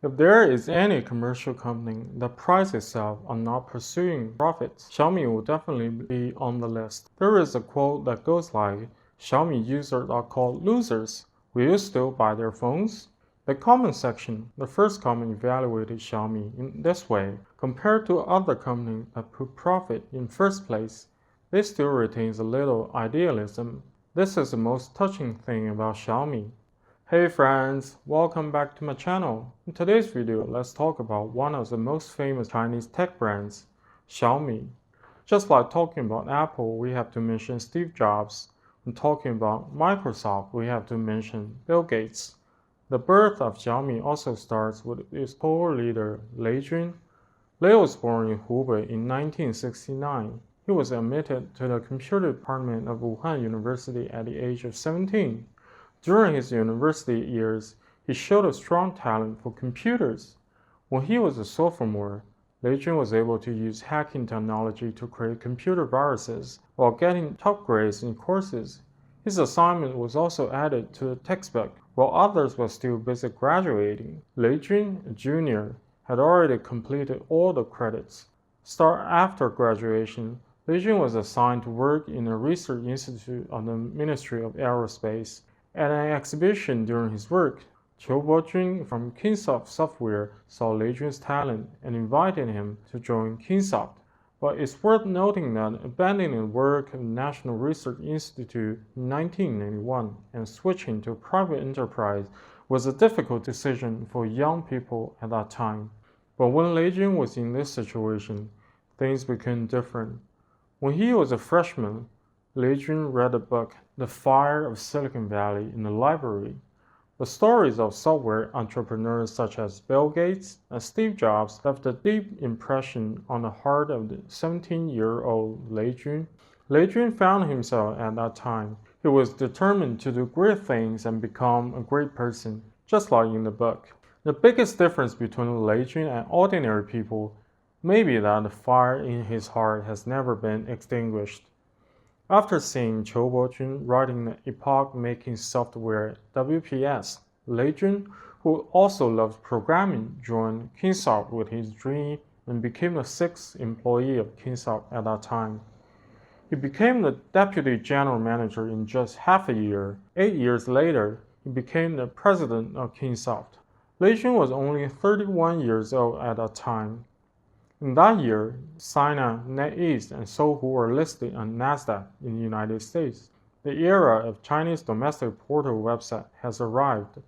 If there is any commercial company that prides itself on not pursuing profits, Xiaomi will definitely be on the list. There is a quote that goes like, Xiaomi users are called losers. Will you still buy their phones? The comment section, the first comment evaluated Xiaomi in this way. Compared to other companies that put profit in first place, they still retains a little idealism. This is the most touching thing about Xiaomi. Hey friends, welcome back to my channel. In today's video, let's talk about one of the most famous Chinese tech brands, Xiaomi. Just like talking about Apple, we have to mention Steve Jobs. When talking about Microsoft, we have to mention Bill Gates. The birth of Xiaomi also starts with its co-leader, Lei Jun. Lei was born in Hubei in 1969. He was admitted to the computer department of Wuhan University at the age of 17. During his university years, he showed a strong talent for computers. When he was a sophomore, Lei Jun was able to use hacking technology to create computer viruses while getting top grades in courses. His assignment was also added to the textbook, while others were still busy graduating. Lei Jun, a junior, had already completed all the credits. After graduation, Lei Jun was assigned to work in a research institute of the Ministry of Aerospace. At an exhibition during his work, Qiu Bojun from Kingsoft Software saw Lei Jun's talent and invited him to join Kingsoft. But it's worth noting that abandoning work at the National Research Institute in 1991 and switching to a private enterprise was a difficult decision for young people at that time. But when Lei Jun was in this situation, things became different. When he was a freshman, Lei Jun read a book, The Fire of Silicon Valley, in the library. The stories of software entrepreneurs such as Bill Gates and Steve Jobs left a deep impression on the heart of the 17-year-old Lei Jun. Lei Jun found himself at that time. He was determined to do great things and become a great person, just like in the book. The biggest difference between Lei Jun and ordinary people may be that the fire in his heart has never been extinguished. After seeing Qiu Bojun writing the epoch-making software WPS, Lei Jun, who also loved programming, joined Kingsoft with his dream and became the sixth employee of Kingsoft at that time. He became the deputy general manager in just half a year. 8 years later, he became the president of Kingsoft. Lei Jun was only 31 years old at that time. In that year, Sina, NetEase, and Sohu were listed on Nasdaq in the United States. The era of Chinese domestic portal website has arrived.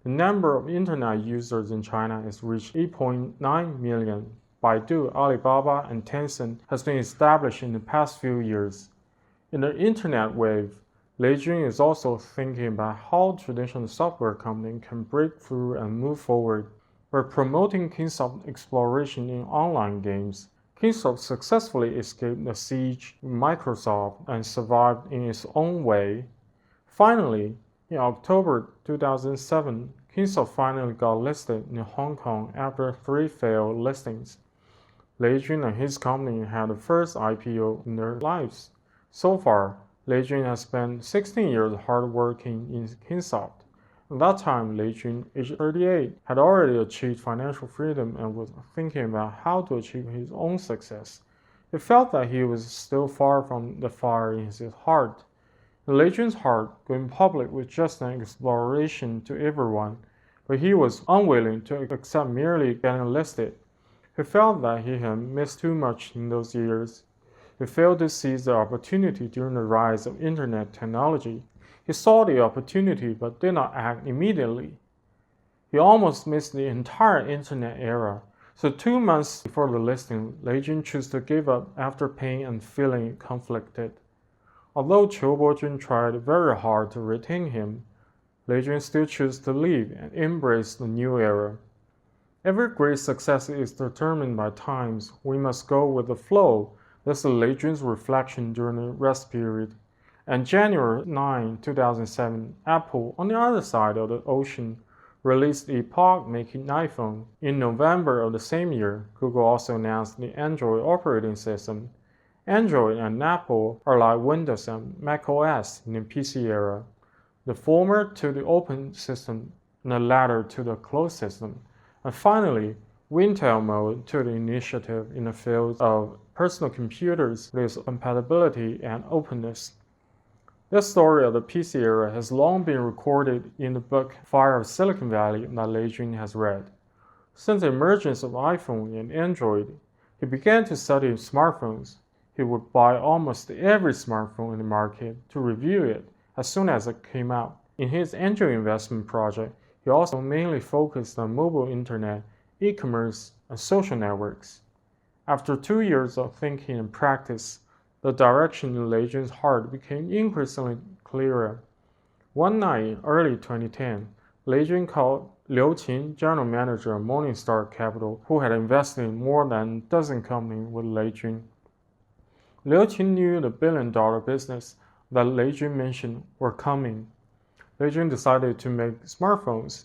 The number of internet users in China has reached 8.9 million. Baidu, Alibaba, and Tencent has been established in the past few years. In the internet wave, Lei Jun is also thinking about how traditional software companies can break through and move forward. By promoting Kingsoft exploration in online games, Kingsoft successfully escaped the siege of Microsoft and survived in its own way. Finally, in October 2007, Kingsoft finally got listed in Hong Kong after 3 failed listings. Lei Jun and his company had the first IPO in their lives. So far, Lei Jun has spent 16 years hard working in Kingsoft. At that time, Lei Jun, aged 38, had already achieved financial freedom and was thinking about how to achieve his own success. He felt that he was still far from the fire in his heart. In Lei Jun's heart, going public was just an exploration to everyone, but he was unwilling to accept merely getting listed. He felt that he had missed too much in those years. He failed to seize the opportunity during the rise of internet technology. He saw the opportunity but did not act immediately. He almost missed the entire internet era. So 2 months before the listing, Lei Jun chose to give up after paying and feeling conflicted. Although Qiu Bojun tried very hard to retain him, Lei Jun still chose to leave and embrace the new era. Every great success is determined by times. We must go with the flow. This is Lei Jun's reflection during the rest period. On January 9, 2007, Apple, on the other side of the ocean, released the epoch-making iPhone. In November of the same year, Google also announced the Android operating system. Android and Apple are like Windows and macOS in the PC era, the former to the open system and the latter to the closed system. And finally, Wintelmo took the initiative in the field of personal computers with compatibility and openness. This story of the PC era has long been recorded in the book Fire of Silicon Valley that Lei Jun has read. Since the emergence of iPhone and Android, he began to study smartphones. He would buy almost every smartphone in the market to review it as soon as it came out. In his angel investment project, he also mainly focused on mobile internet, e-commerce, and social networks. After 2 years of thinking and practice, the direction in Lei Jun's heart became increasingly clearer. One night, early 2010, Lei Jun called Liu Qin, general manager of Morningstar Capital, who had invested in more than a dozen companies with Lei Jun. Liu Qin knew the billion-dollar business that Lei Jun mentioned were coming. Lei Jun decided to make smartphones.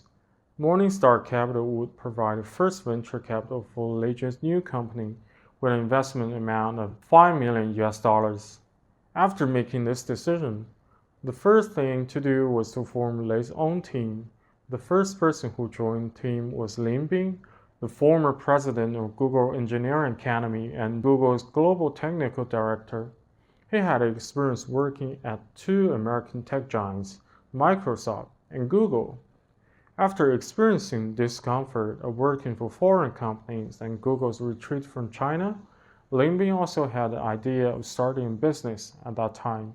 Morningstar Capital would provide the first venture capital for Lei Jun's new company with an investment amount of $5 million. After making this decision, the first thing to do was to form Lei's own team. The first person who joined the team was Lin Bin, the former president of Google Engineering Academy and Google's global technical director. He had experience working at 2 American tech giants, Microsoft and Google. After experiencing discomfort of working for foreign companies and Google's retreat from China, Lin Bin also had the idea of starting a business at that time.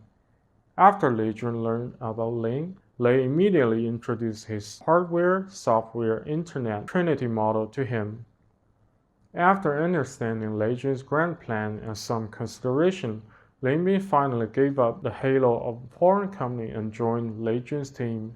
After Lei Jun learned about Lin, Lei immediately introduced his hardware, software, internet trinity model to him. After understanding Lei Jun's grand plan and some consideration, Lin Bin finally gave up the halo of a foreign company and joined Lei Jun's team.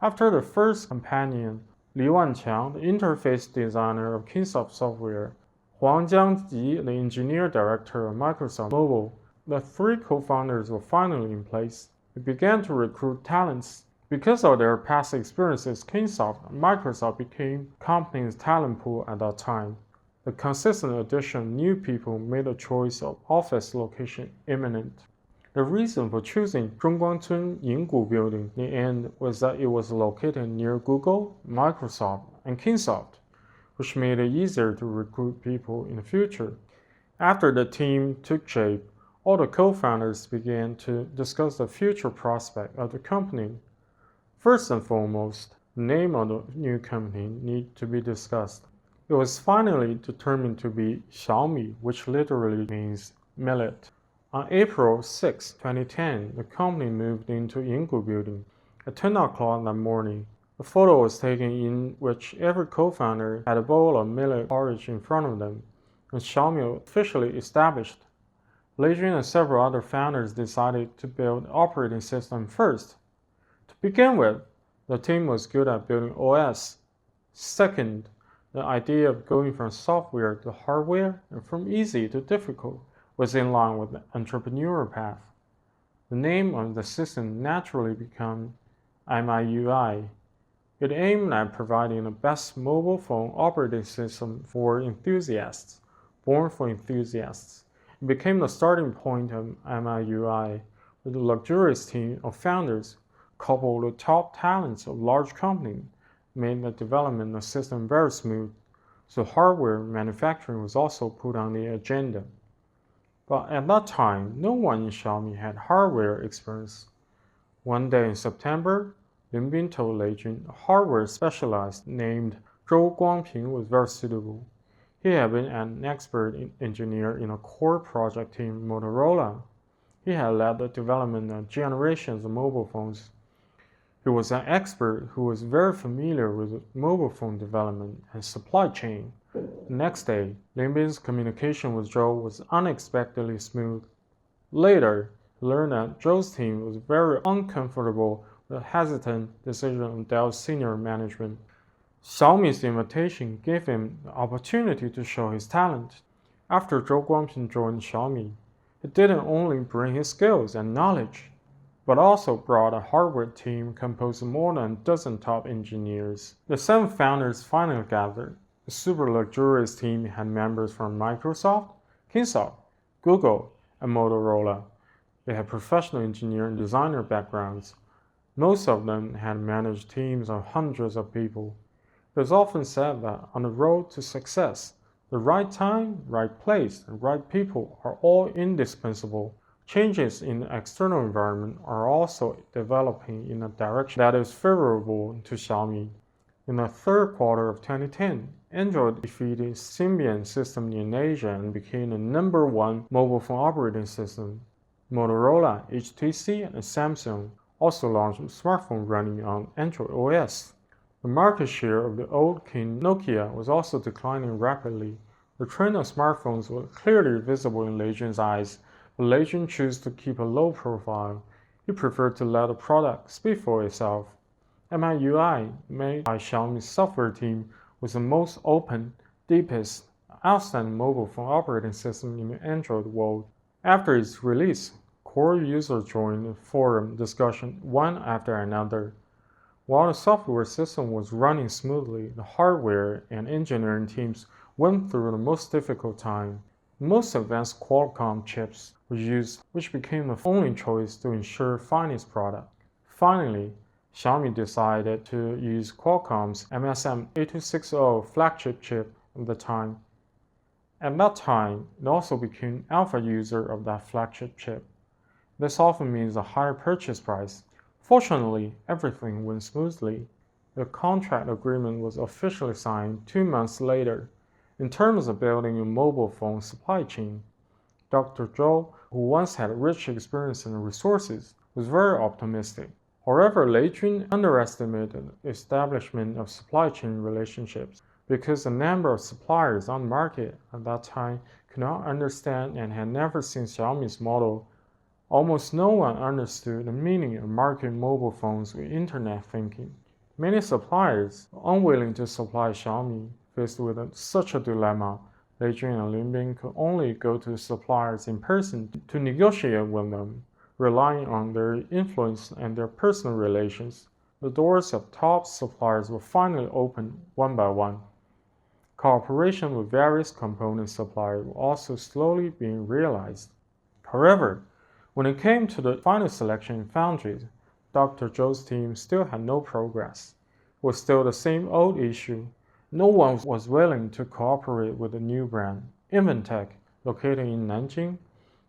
After the first companion, Li Wanqiang, the interface designer of Kingsoft software, Huang Jiangji, the engineer director of Microsoft Mobile, the 3 co-founders were finally in place. They began to recruit talents. Because of their past experiences, Kingsoft and Microsoft became company's talent pool at that time. The consistent addition of new people made the choice of office location imminent. The reason for choosing Zhongguancun Yinggu building in the end was that it was located near Google, Microsoft, and Kingsoft, which made it easier to recruit people in the future. After the team took shape, all the co-founders began to discuss the future prospect of the company. First and foremost, the name of the new company needed to be discussed. It was finally determined to be Xiaomi, which literally means millet. On April 6, 2010, the company moved into Yinggu building. At 10 o'clock that morning, a photo was taken in which every co-founder had a bowl of millet porridge in front of them, and Xiaomi officially established. Lei Jun and several other founders decided to build the operating system first. To begin with, the team was good at building OS. Second, the idea of going from software to hardware and from easy to difficult was in line with the entrepreneurial path. The name of the system naturally became MIUI. It aimed at providing the best mobile phone operating system for enthusiasts, born for enthusiasts. It became the starting point of MIUI, with a luxurious team of founders coupled with top talents of large companies made the development of the system very smooth, so hardware manufacturing was also put on the agenda. But at that time, no one in Xiaomi had hardware experience. One day in September, Lin Bin told Lei Jun a hardware specialist named Zhou Guangping was very suitable. He had been an expert engineer in a core project team Motorola. He had led the development of generations of mobile phones. He was an expert who was very familiar with mobile phone development and supply chain. The next day, Lin Bin's communication with Zhou was unexpectedly smooth. Later, he learned that Zhou's team was very uncomfortable with the hesitant decision of Dell's senior management. Xiaomi's invitation gave him the opportunity to show his talent. After Zhou Guangping joined Xiaomi, he didn't only bring his skills and knowledge, but also brought a hardware team composed of more than a dozen top engineers. The 7 founders finally gathered. The super luxurious team had members from Microsoft, Kingsoft, Google, and Motorola. They had professional engineer and designer backgrounds. Most of them had managed teams of hundreds of people. It is often said that on the road to success, the right time, right place, and right people are all indispensable. Changes in the external environment are also developing in a direction that is favorable to Xiaomi. In the third quarter of 2010, Android defeated Symbian system in Asia and became the #1 mobile phone operating system. Motorola, HTC, and Samsung also launched smartphones running on Android OS. The market share of the old king Nokia was also declining rapidly. The trend of smartphones was clearly visible in Lei Jun's eyes, but Lei Jun chose to keep a low profile. He preferred to let the product speak for itself. MIUI, made by Xiaomi's software team, was the most open, deepest, outstanding mobile phone operating system in the Android world. After its release, core users joined the forum discussion one after another. While the software system was running smoothly, the hardware and engineering teams went through the most difficult time. The most advanced Qualcomm chips were used, which became the only choice to ensure finest product. Finally, Xiaomi decided to use Qualcomm's MSM 8260 flagship chip at the time. At that time, it also became alpha user of that flagship chip. This often means a higher purchase price. Fortunately, everything went smoothly. The contract agreement was officially signed 2 months later. In terms of building a mobile phone supply chain, Dr. Zhou, who once had rich experience and resources, was very optimistic. However, Lei Jun underestimated the establishment of supply chain relationships because the number of suppliers on the market at that time could not understand and had never seen Xiaomi's model. Almost no one understood the meaning of marketing mobile phones with internet thinking. Many suppliers, unwilling to supply Xiaomi, faced with such a dilemma. Lei Jun and Lin Bing could only go to suppliers in person to negotiate with them, relying on their influence and their personal relations. The doors of top suppliers were finally opened one by one. Cooperation with various component suppliers was also slowly being realized. However, when it came to the final selection in foundries, Dr. Zhou's team still had no progress. It was still the same old issue. No one was willing to cooperate with the new brand. Inventec, located in Nanjing,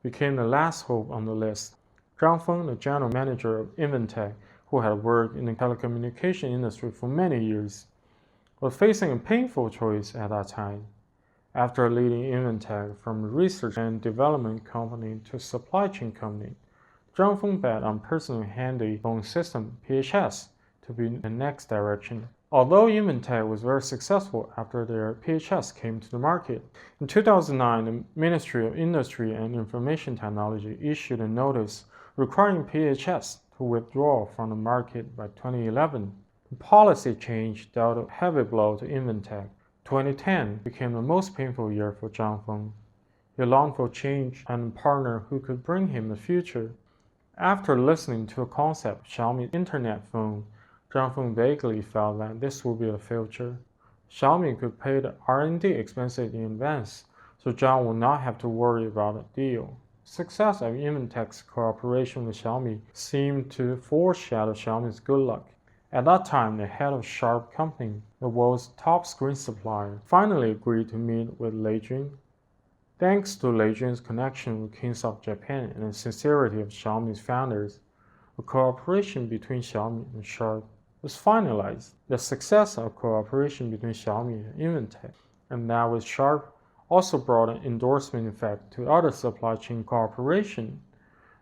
became the last hope on the list. Zhang Feng, the general manager of Inventec, who had worked in the telecommunication industry for many years, was facing a painful choice at that time. After leading Inventec from a research and development company to a supply chain company, Zhang Feng bet on personal handy phone system (PHS) to be the next direction. Although Inventec was very successful after their PHS came to the market, in 2009 the Ministry of Industry and Information Technology issued a notice requiring PHS to withdraw from the market by 2011. The policy change dealt a heavy blow to Inventec. 2010 became the most painful year for Zhang Feng. He longed for change and a partner who could bring him the future. After listening to the concept of Xiaomi internet phone, Zhang Feng vaguely felt that this would be the future. Xiaomi could pay the R&D expenses in advance, so Zhang would not have to worry about a deal. Success of Inventec's cooperation with Xiaomi seemed to foreshadow Xiaomi's good luck. At that time, the head of Sharp Company, the world's top screen supplier, finally agreed to meet with Lei Jun. Thanks to Lei Jun's connection with Kingsoft Japan and the sincerity of Xiaomi's founders, a cooperation between Xiaomi and Sharp was finalized. The success of cooperation between Xiaomi and Inventec, and that with Sharp, also brought an endorsement effect to other supply chain cooperation.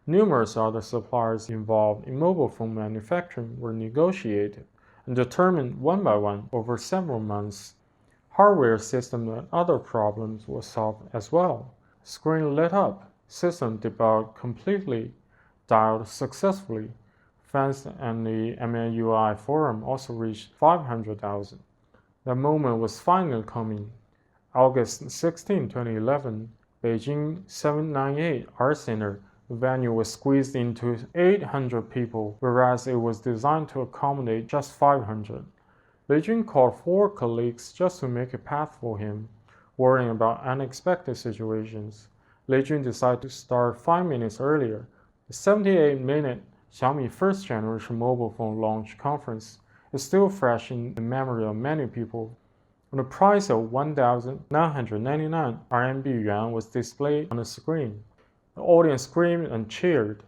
Numerous other suppliers involved in mobile phone manufacturing were negotiated and determined one by one over several months. Hardware system and other problems were solved as well. Screen lit up, system debugged completely, dialed successfully. Fans and the MIUI forum also reached 500,000. The moment was finally coming. August 16, 2011, Beijing 798 Art Center. The venue was squeezed into 800 people, whereas it was designed to accommodate just 500. Lei Jun called 4 colleagues just to make a path for him, worrying about unexpected situations. Lei Jun decided to start 5 minutes earlier. The 78-minute Xiaomi first generation mobile phone launch conference is still fresh in the memory of many people. When the price of 1,999 RMB yuan was displayed on the screen, the audience screamed and cheered.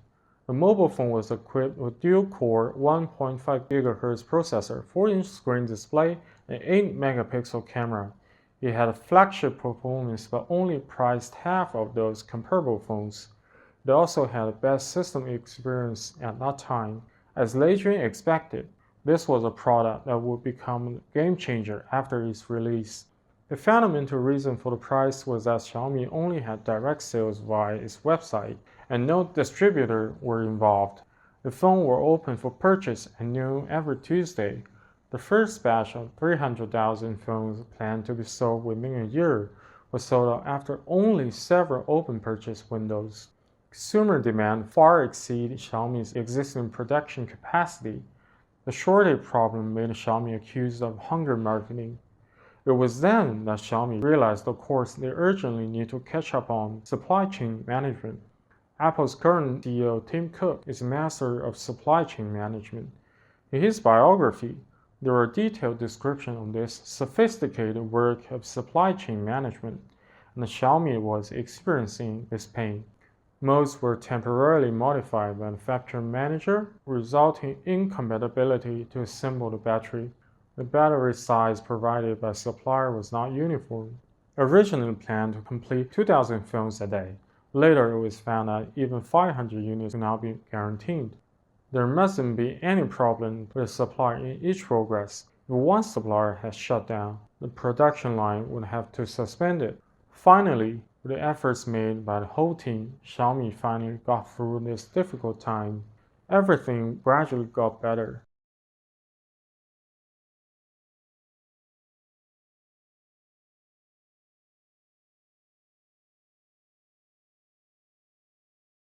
The mobile phone was equipped with dual-core 1.5 GHz processor, 4-inch screen display, and 8-megapixel camera. It had a flagship performance but only priced half of those comparable phones. It also had the best system experience at that time. As Lei Jun expected, this was a product that would become a game changer after its release. The fundamental reason for the price was that Xiaomi only had direct sales via its website, and no distributor were involved. The phone were open for purchase at noon every Tuesday. The first batch of 300,000 phones planned to be sold within a year was sold out after only several open purchase windows. Consumer demand far exceeded Xiaomi's existing production capacity. The shortage problem made Xiaomi accused of hunger marketing. It was then that Xiaomi realized the course they urgently need to catch up on: supply chain management. Apple's current CEO Tim Cook is a master of supply chain management. In his biography, there are detailed descriptions of this sophisticated work of supply chain management, and Xiaomi was experiencing this pain. Modes were temporarily modified by the factory manager, resulting in incompatibility to assemble the battery. The battery size provided by supplier was not uniform. Originally planned to complete 2,000 phones a day. Later, it was found that even 500 units could not be guaranteed. There mustn't be any problem with the supply in each progress. If one supplier has shut down, the production line would have to suspend it. Finally, with the efforts made by the whole team, Xiaomi finally got through this difficult time. Everything gradually got better.